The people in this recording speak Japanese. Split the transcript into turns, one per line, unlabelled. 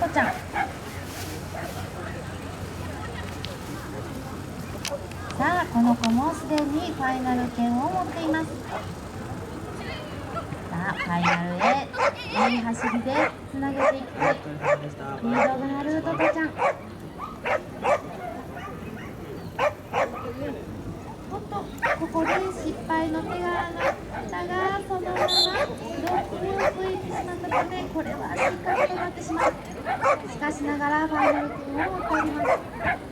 トちゃん。さあ、この子もすでにファイナル権を持っています。さあ、ファイナルへいい走りでつなげていきたい。スピードがあるトトちゃん。おっと、ここで失敗の手が上がったが、そのままロックをついてしまったため、これは失格となってしまう。しかしながらファイナル権を持っております。